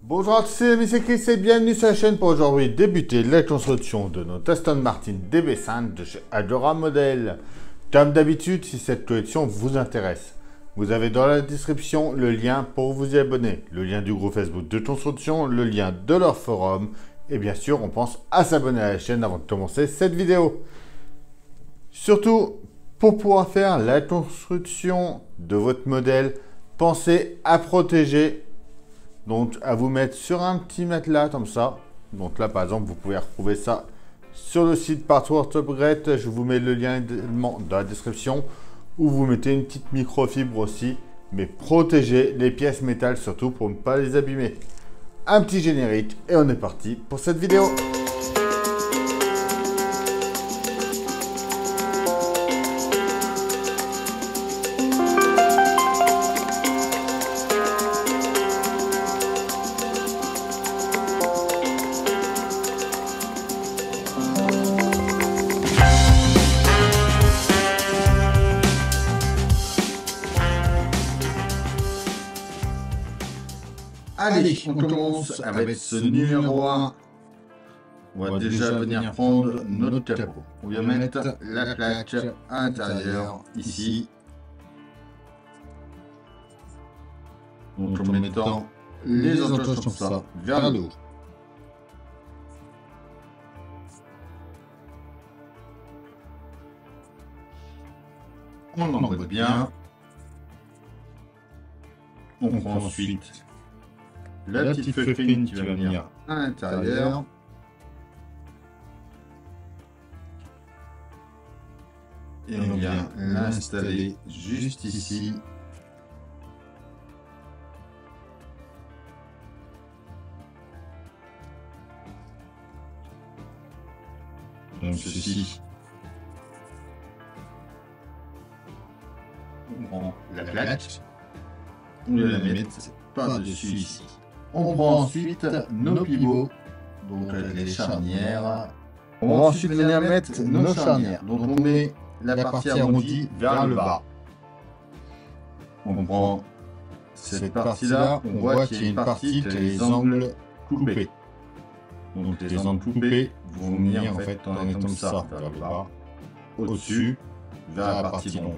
Bonjour à tous, c'est Amis, c'est Chris et bienvenue sur la chaîne pour aujourd'hui débuter la construction de notre Aston Martin DB5 de chez Adora Model. Comme d'habitude, si cette collection vous intéresse, vous avez dans la description le lien pour vous y abonner, le lien du groupe Facebook de construction, le lien de leur forum et bien sûr on pense à s'abonner à la chaîne avant de commencer cette vidéo. Surtout, pour pouvoir faire la construction de votre modèle, pensez à protéger. Donc, à vous mettre sur un petit matelas comme ça. Donc là, par exemple, vous pouvez retrouver ça sur le site Partout Upgrade. Je vous mets le lien également dans la description. Où vous mettez une petite microfibre aussi. Mais protégez les pièces métal surtout pour ne pas les abîmer. Un petit générique et on est parti pour cette vidéo. Allez, on commence avec ce numéro 1. On va déjà venir prendre notre capot. On va mettre la plaque à l'intérieur, ici. Donc en mettant les entoches comme ça, vers le haut. On emboîte bien. On prend ensuite la petite feutrine qui va venir à l'intérieur. Et on vient l'installer juste ici. Donc ceci. On prend la plaque. On la met par-dessus ici. On prend ensuite nos pivots, donc les charnières. On va ensuite venir mettre nos charnières. Donc on met la partie arrondie vers le bas. On prend cette partie-là, on voit qu'il y a une partie qui a les angles coupés. Donc les angles coupés vont venir en fait en étant comme ça, vers le bas, au-dessus, vers la partie longue.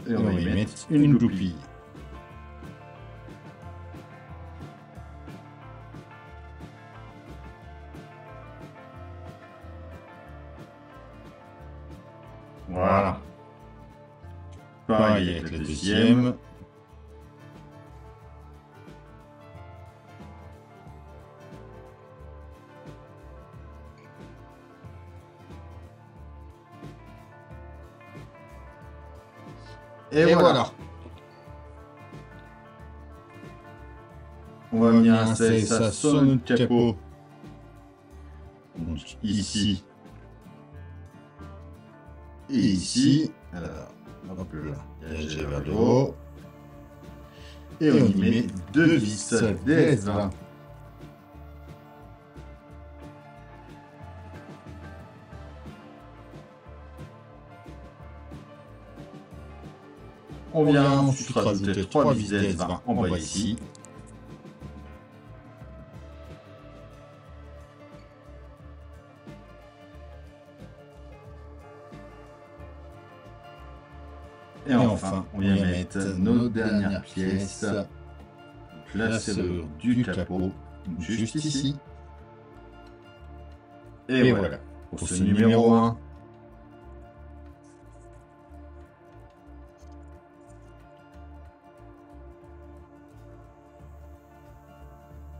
Et on va y mettre une goupille. Voilà. Pareil avec le deuxième. Et voilà. On va venir installer ça sur notre capot. Donc ici. Et ici. Alors, hop là. Dirigé vers le haut. Et on y met deux vis DS20. On vient ensuite rajouter 3 vis DS20 en bas ici. Et enfin, on vient mettre nos dernières pièces. Donc la serrure du capot, juste ici. Et voilà, pour ce numéro 1.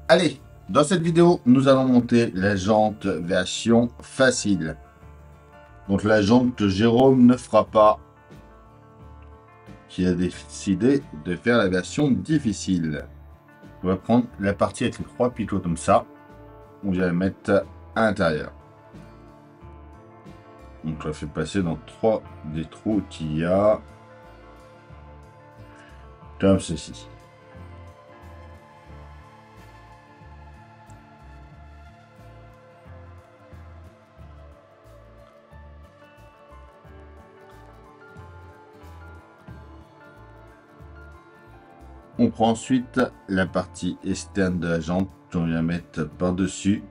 Allez, dans cette vidéo, nous allons monter la jante version facile. Donc la jante que Jérôme ne fera pas, qui a décidé de faire la version difficile. On va prendre la partie avec les 3 picots comme ça. On va la mettre à l'intérieur. Donc on la fait passer dans 3 des trous qu'il y a. Comme ceci. On prend ensuite la partie externe de la jante qu'on vient mettre par-dessus.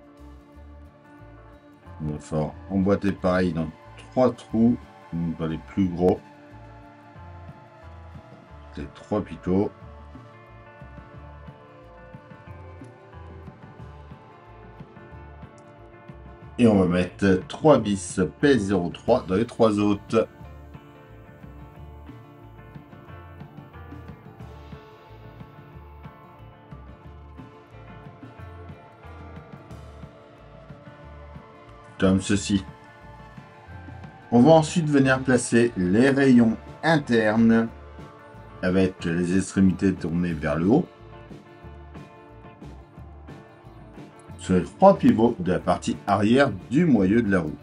On va faire emboîter pareil dans 3 trous, dans les plus gros. Les 3 picots. Et on va mettre 3 vis PS03 dans les 3 autres. Comme ceci. On va ensuite venir placer les rayons internes avec les extrémités tournées vers le haut sur les 3 pivots de la partie arrière du moyeu de la roue.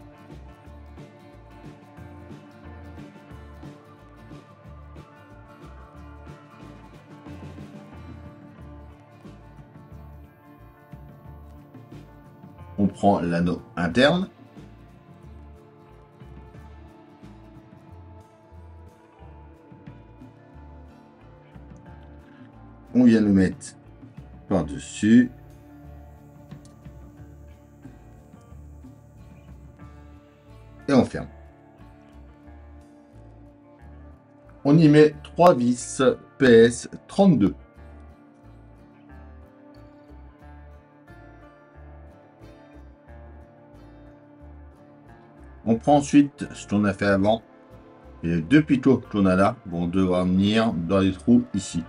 On prend l'anneau interne. On vient le mettre par-dessus. Et on ferme. On y met 3 vis PS 32. On prend ensuite ce qu'on a fait avant. Et les 2 picots qu'on a là vont devoir venir dans les trous ici.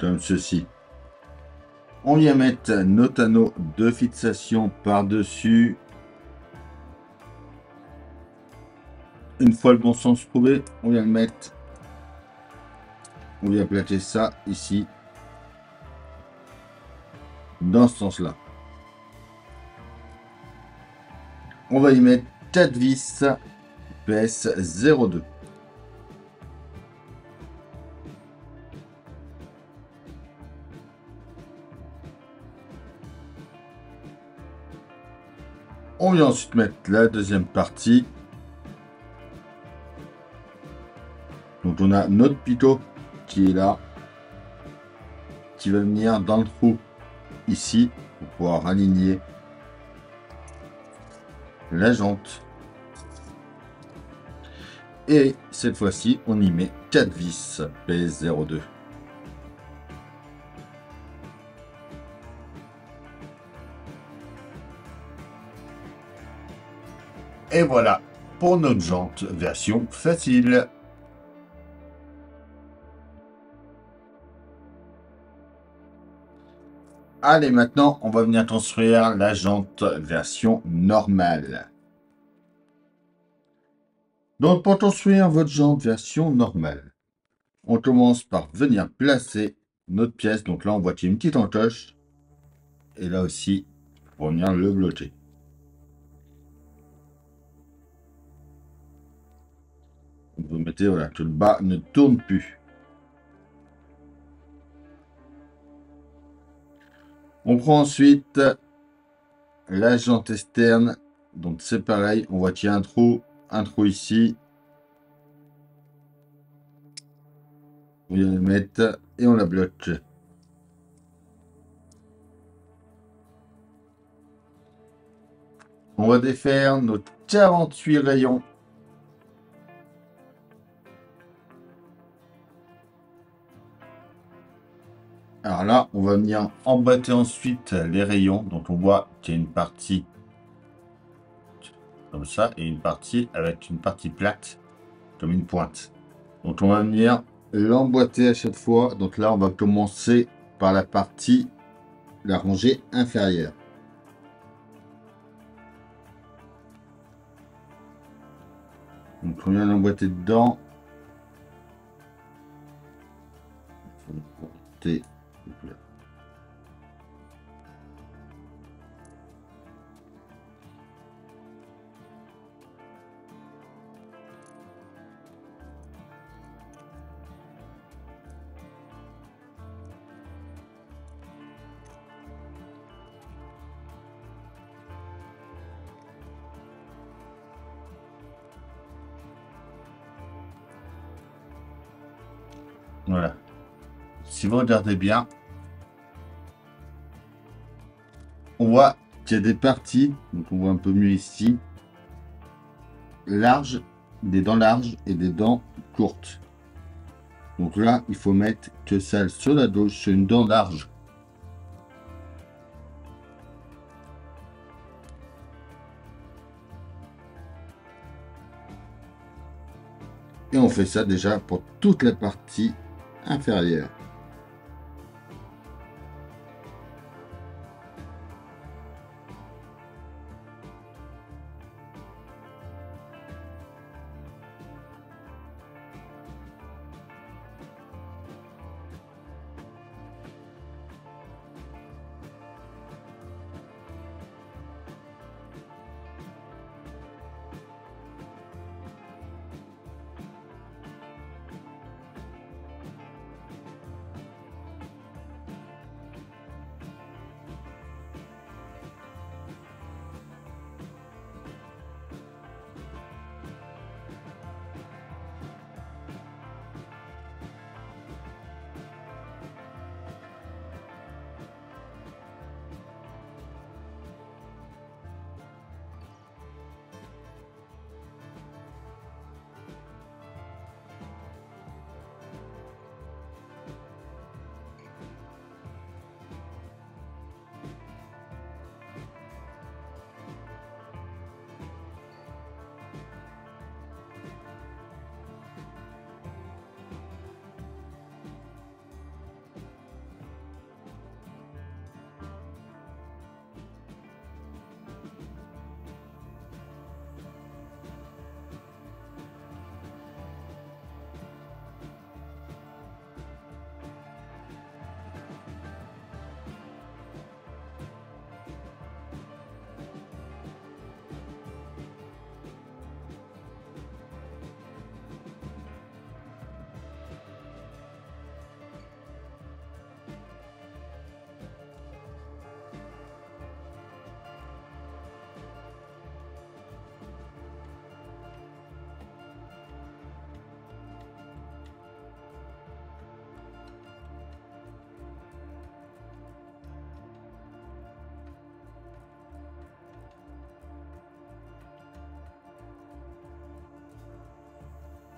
Comme ceci. On vient mettre notre anneau de fixation par-dessus. Une fois le bon sens trouvé, on vient le mettre. On vient placer ça ici. Dans ce sens-là. On va y mettre 4 vis PS02. On vient ensuite mettre la deuxième partie. Donc on a notre picot qui est là, qui va venir dans le trou ici pour pouvoir aligner la jante. Et cette fois-ci, on y met 4 vis PS02. Et voilà pour notre jante version facile. Allez, maintenant, on va venir construire la jante version normale. Donc, pour construire votre jante version normale, on commence par venir placer notre pièce. Donc là, on voit qu'il y a une petite encoche. Et là aussi, pour venir le bloquer. Vous mettez voilà, que le bas ne tourne plus. On prend ensuite la jante externe. Donc c'est pareil, on voit qu'il y a un trou ici. On vient le mettre et on la bloque. On va défaire nos 48 rayons. Alors là, on va venir emboîter ensuite les rayons. Donc on voit qu'il y a une partie comme ça et une partie avec une partie plate comme une pointe. Donc on va venir l'emboîter à chaque fois. Donc là, on va commencer par la partie, la rangée inférieure. Donc on vient l'emboîter dedans. Voilà. Si vous regardez bien, on voit qu'il y a des parties, donc on voit un peu mieux ici, larges, des dents larges et des dents courtes. Donc là, il faut mettre que celle sur la gauche, c'est une dent large. Et on fait ça déjà pour toute la partie inférieure.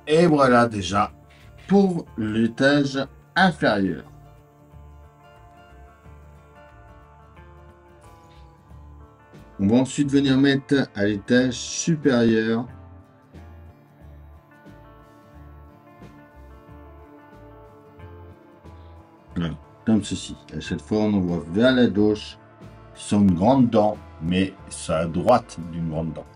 Et voilà déjà pour l'étage inférieur. On va ensuite venir mettre à l'étage supérieur. Voilà, comme ceci. À cette fois, on envoie vers la gauche sur une grande dent, mais sur la droite d'une grande dent.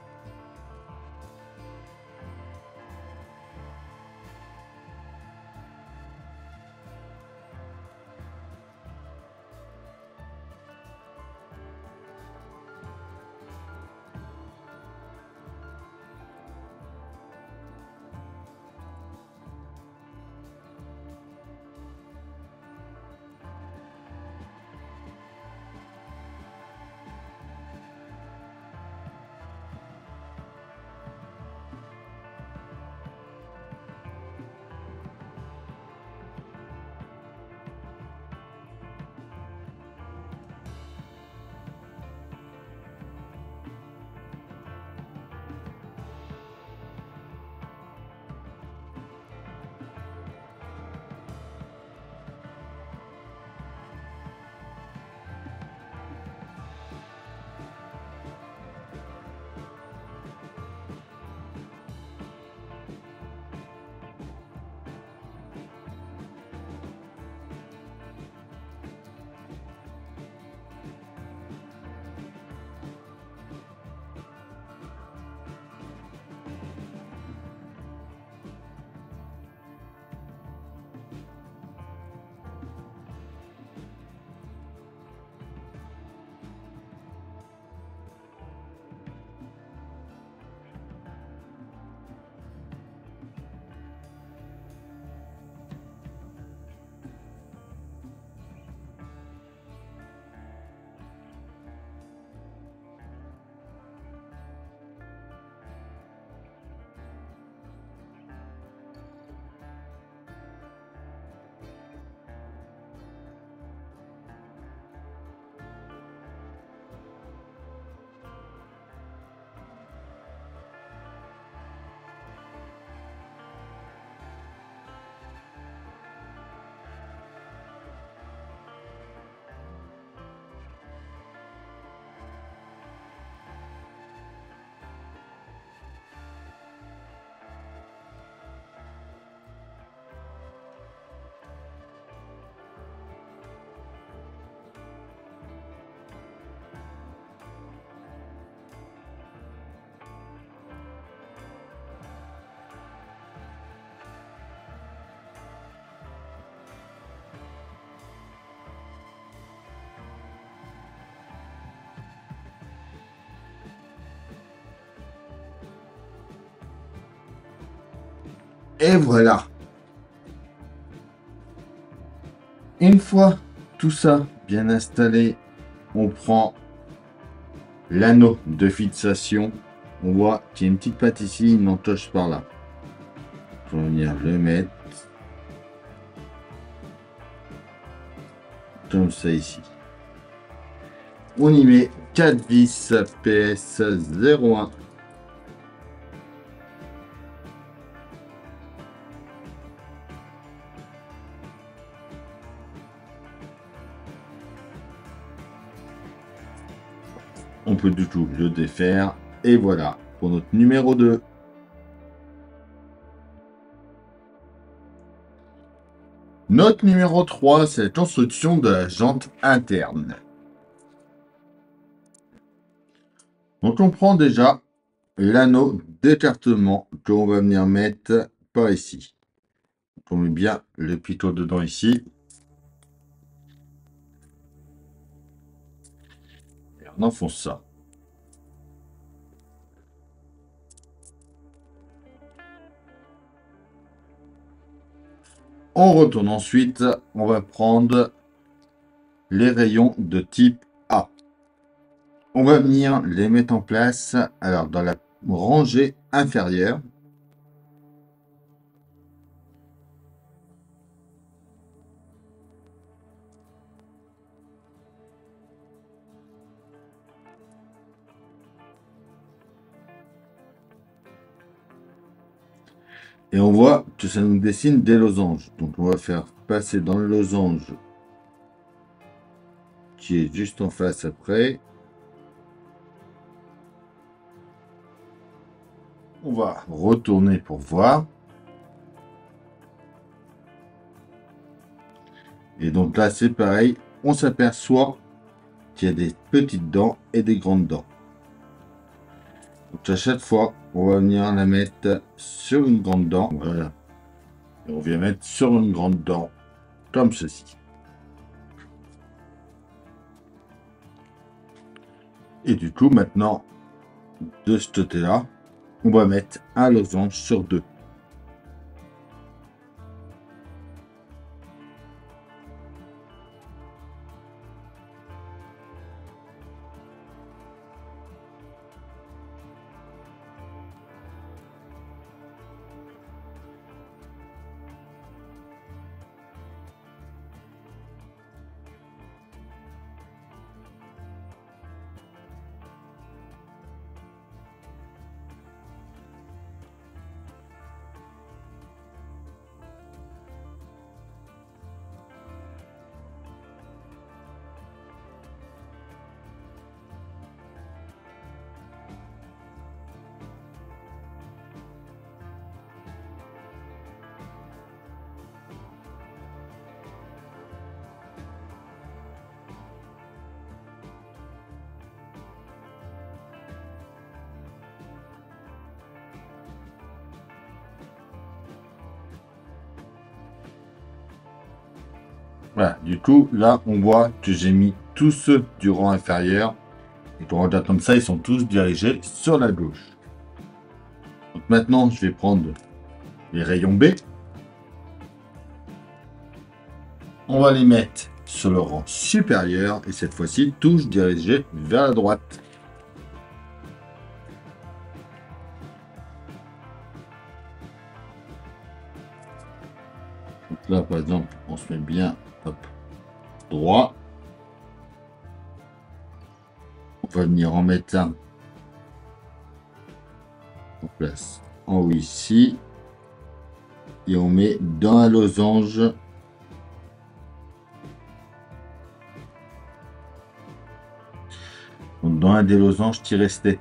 Et voilà. Une fois tout ça bien installé, on prend l'anneau de fixation. On voit qu'il y a une petite patte ici, une entoche par là. On va venir le mettre comme ça ici. On y met 4 vis PS01. On peut du tout le défaire. Et voilà pour notre numéro 2. Notre numéro 3, c'est la construction de la jante interne. Donc on prend déjà l'anneau d'écartement qu'on va venir mettre par ici. On met bien le pitot dedans ici. Et on enfonce ça. On retourne ensuite, on va prendre les rayons de type A. On va venir les mettre en place alors dans la rangée inférieure. Et on voit que ça nous dessine des losanges. Donc on va faire passer dans le losange qui est juste en face après. On va retourner pour voir. Et donc là c'est pareil, on s'aperçoit qu'il y a des petites dents et des grandes dents. Donc à chaque fois, on va venir la mettre sur une grande dent. Voilà. Et on vient mettre sur une grande dent, comme ceci. Et du coup, maintenant, de ce côté-là, on va mettre un losange sur deux. Voilà, du coup, là, on voit que j'ai mis tous ceux du rang inférieur. Et quand on regarde comme ça, ils sont tous dirigés sur la gauche. Donc maintenant, je vais prendre les rayons B. On va les mettre sur le rang supérieur. Et cette fois-ci, tous dirigés vers la droite. Donc là, par exemple, on se met bien, hop, droit. On va venir en mettre un en place en haut ici. Et on met dans un losange. Donc dans un des losanges qui restait.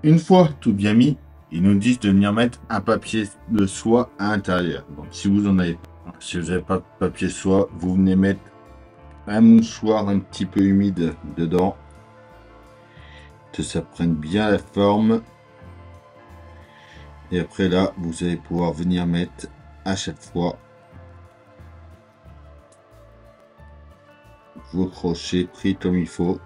Une fois tout bien mis, ils nous disent de venir mettre un papier de soie à l'intérieur. Donc si vous en avez pas, si vous n'avez pas de papier soie, vous venez mettre un mouchoir un petit peu humide dedans, que ça prenne bien la forme. Et après là, vous allez pouvoir venir mettre à chaque fois vos crochets pris comme il faut.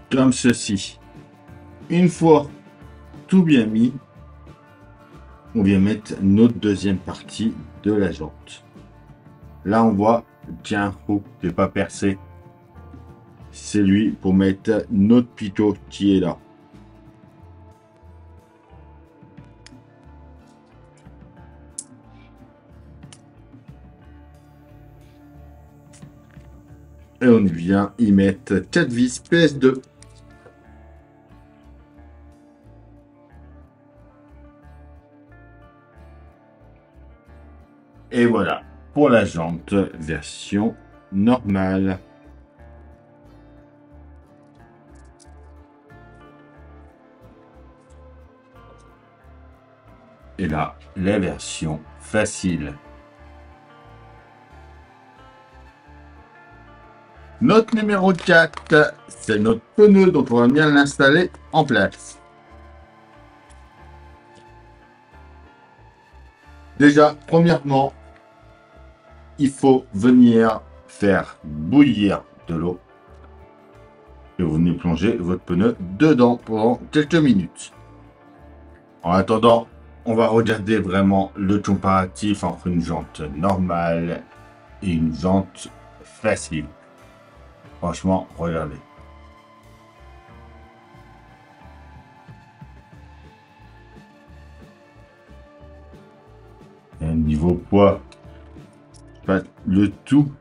Comme ceci. Une fois tout bien mis, on vient mettre notre deuxième partie de la jante. Là, on voit qu'il y a un trou qui n'est pas percé. C'est lui pour mettre notre pitot qui est là. Et on vient y mettre 4 vis PS2. Et voilà pour la jante version normale. Et là, la version facile. Notre numéro 4, c'est notre pneu, donc on va bien l'installer en place. Déjà, premièrement, il faut venir faire bouillir de l'eau. Et vous venez plonger votre pneu dedans pendant quelques minutes. En attendant, on va regarder vraiment le comparatif entre une jante normale et une jante facile. Franchement, regardez. Et niveau poids, le tout,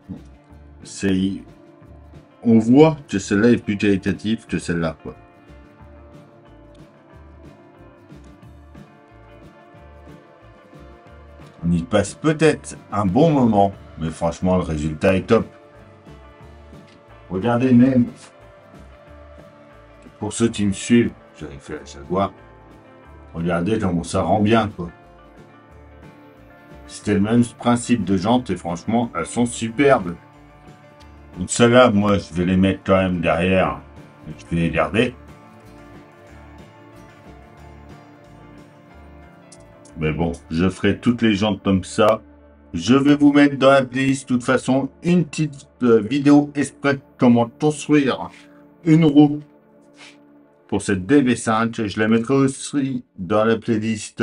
c'est... On voit que celle-là est plus qualitative que celle-là, quoi. On y passe peut-être un bon moment, mais franchement, le résultat est top. Regardez même, pour ceux qui me suivent, j'avais fait la Jaguar, regardez comment ça rend bien, quoi. C'était le même principe de jante et franchement, elles sont superbes. Donc celles-là, moi, je vais les mettre quand même derrière. Je vais les garder. Mais bon, je ferai toutes les jantes comme ça. Je vais vous mettre dans la playlist, de toute façon, une petite vidéo exprès comment construire une roue pour cette DB5. Je la mettrai aussi dans la playlist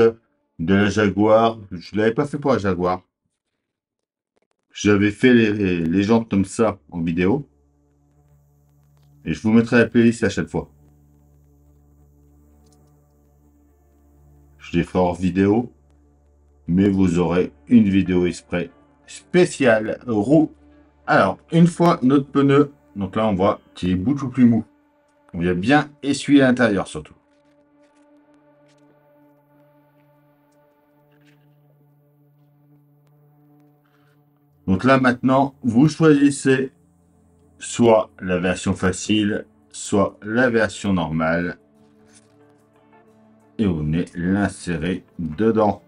de la Jaguar. Je ne l'avais pas fait pour la Jaguar. J'avais fait les jantes comme ça en vidéo. Et je vous mettrai la playlist à chaque fois. Je les ferai hors vidéo. Mais vous aurez une vidéo exprès spéciale roue. Alors, une fois notre pneu, donc là on voit qu'il est beaucoup plus mou. On vient bien essuyer l'intérieur surtout. Donc là maintenant, vous choisissez soit la version facile, soit la version normale. Et vous venez l'insérer dedans.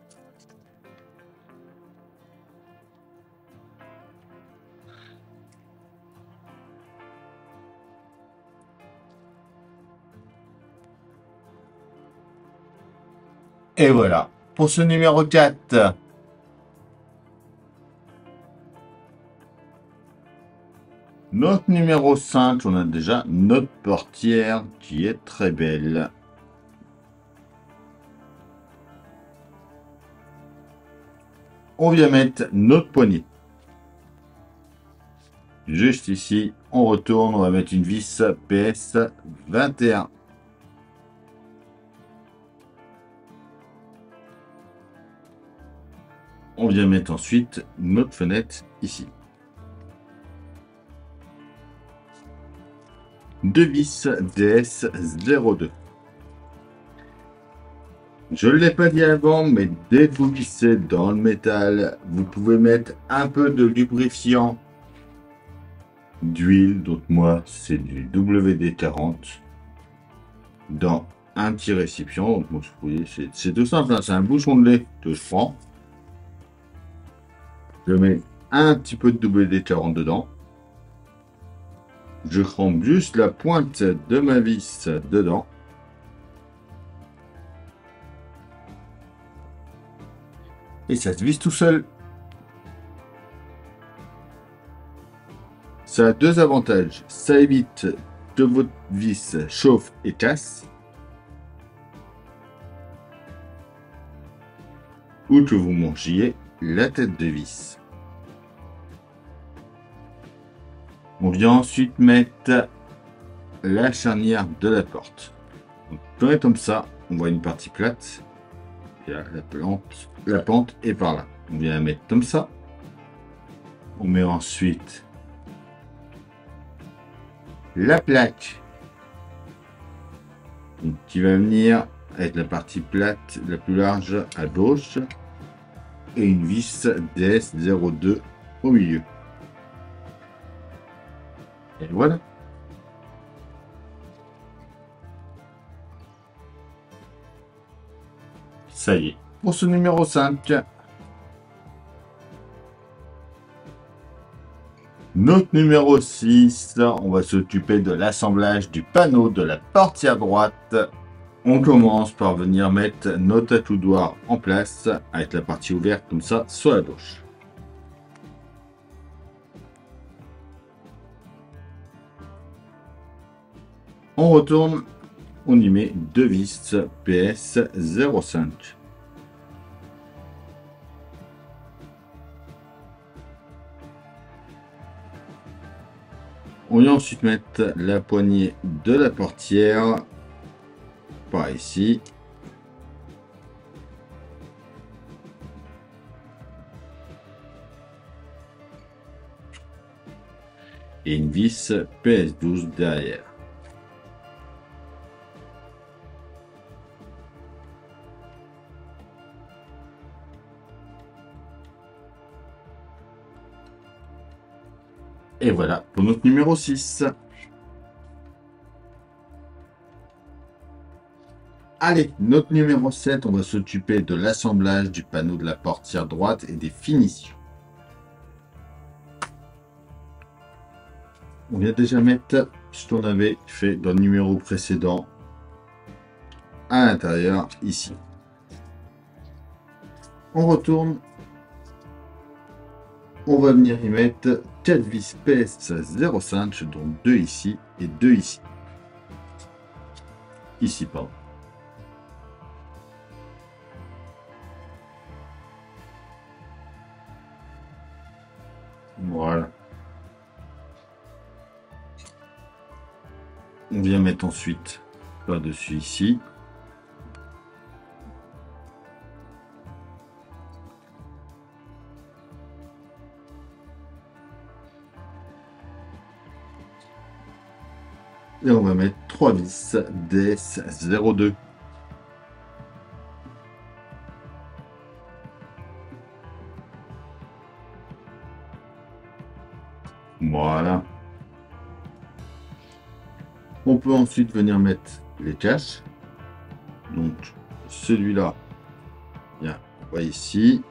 Et voilà, pour ce numéro 4. Notre numéro 5, on a déjà notre portière qui est très belle. On vient mettre notre poignée. Juste ici, on retourne, on va mettre une vis PS 21. On vient mettre ensuite notre fenêtre ici. Deux vis DS02. Je ne l'ai pas dit avant, mais dès que vous vissez dans le métal, vous pouvez mettre un peu de lubrifiant, d'huile, donc moi c'est du WD-40, dans un petit récipient. Donc, vous voyez, c'est tout simple, hein, c'est un bouchon de lait que je prends. Je mets un petit peu de WD-40 dedans. Je trempe juste la pointe de ma vis dedans. Et ça se visse tout seul. Ça a deux avantages. Ça évite que votre vis chauffe et casse. Ou que vous mangiez la tête de vis. On vient ensuite mettre la charnière de la porte. Donc, comme ça, on voit une partie plate. Et là, la pente est par là. On vient la mettre comme ça. On met ensuite la plaque qui va venir avec la partie plate la plus large à gauche et une vis DS02 au milieu. Et voilà. Ça y est, pour ce numéro 5. Notre numéro 6, on va s'occuper de l'assemblage du panneau de la portière droite. On commence par venir mettre notre atout-doigt en place avec la partie ouverte comme ça sur la gauche. On retourne, on y met deux vis PS 05. On vient ensuite mettre la poignée de la portière par ici. Et une vis PS12 derrière. Et voilà pour notre numéro 6. Allez, notre numéro 7, on va s'occuper de l'assemblage du panneau de la portière droite et des finitions. On vient déjà mettre ce qu'on avait fait dans le numéro précédent à l'intérieur ici. On retourne. On va venir y mettre 4 vis PS05, donc 2 ici et 2 ici. Ici, pardon. Voilà. On vient mettre ensuite par-dessus ici. Et on va mettre 3 vis DS02. Voilà. On peut ensuite venir mettre les caches. Donc celui-là, bien, on voit ici.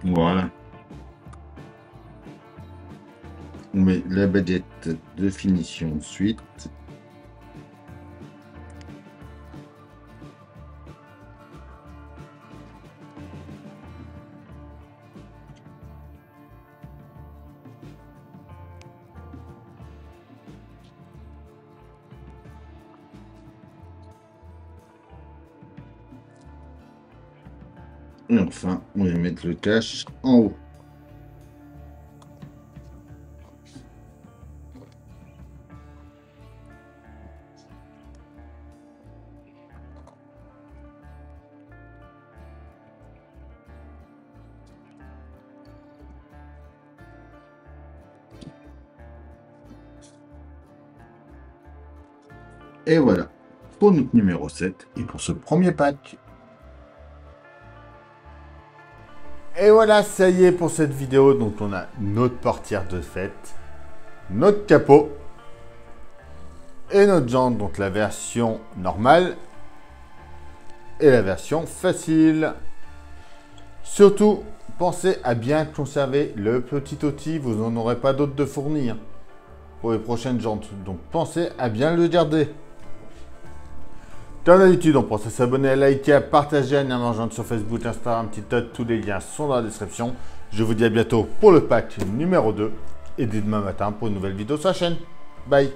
Voilà. On met la baguette de finition ensuite. Et enfin, on va mettre le cache en haut. Et voilà, pour notre numéro 7 et pour ce premier pack. Et voilà, ça y est pour cette vidéo. Donc on a notre portière de fête, notre capot et notre jante. Donc la version normale et la version facile. Surtout, pensez à bien conserver le petit outil. Vous n'en aurez pas d'autre de fournir pour les prochaines jantes. Donc pensez à bien le garder. Comme d'habitude, on pense à s'abonner, à liker, à partager, à venir me rejoindre sur Facebook, Instagram, TikTok. Tous les liens sont dans la description. Je vous dis à bientôt pour le pack numéro 2 et dès demain matin pour une nouvelle vidéo sur la chaîne. Bye.